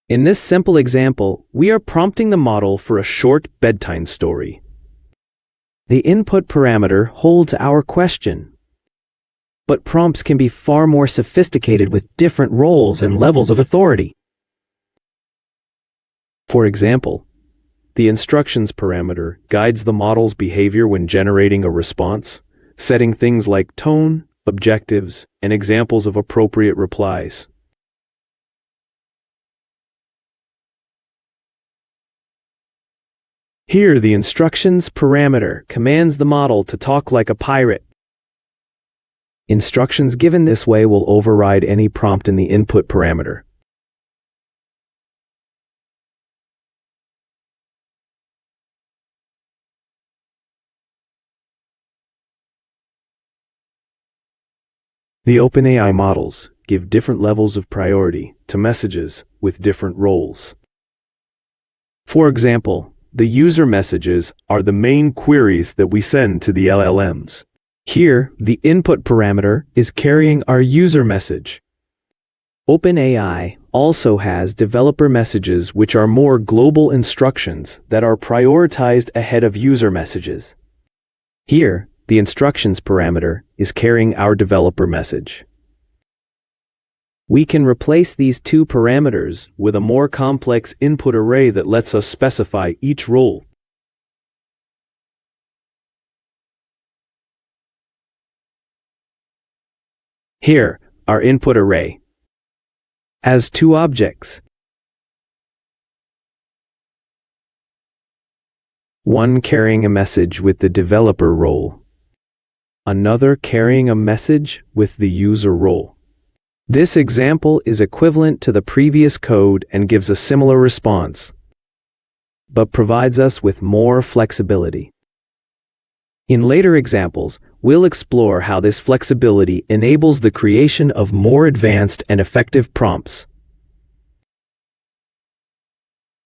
In this simple example, we are prompting the model for a short bedtime story. The input parameter holds our question. But prompts can be far more sophisticated with different roles and levels of authority. For example, the instructions parameter guides the model's behavior when generating a response, setting things like tone, objectives, and examples of appropriate replies. Here, the instructions parameter commands the model to talk like a pirate. Instructions given this way will override any prompt in the input parameter. The OpenAI models give different levels of priority to messages with different roles. For example, the user messages are the main queries that we send to the LLMs. Here, the input parameter is carrying our user message. OpenAI also has developer messages, which are more global instructions that are prioritized ahead of user messages. Here, the instructions parameter is carrying our developer message. We can replace these two parameters with a more complex input array that lets us specify each role. Here, our input array has two objects. One carrying a message with the developer role, another carrying a message with the user role. This example is equivalent to the previous code and gives a similar response, but provides us with more flexibility. In later examples, we'll explore how this flexibility enables the creation of more advanced and effective prompts.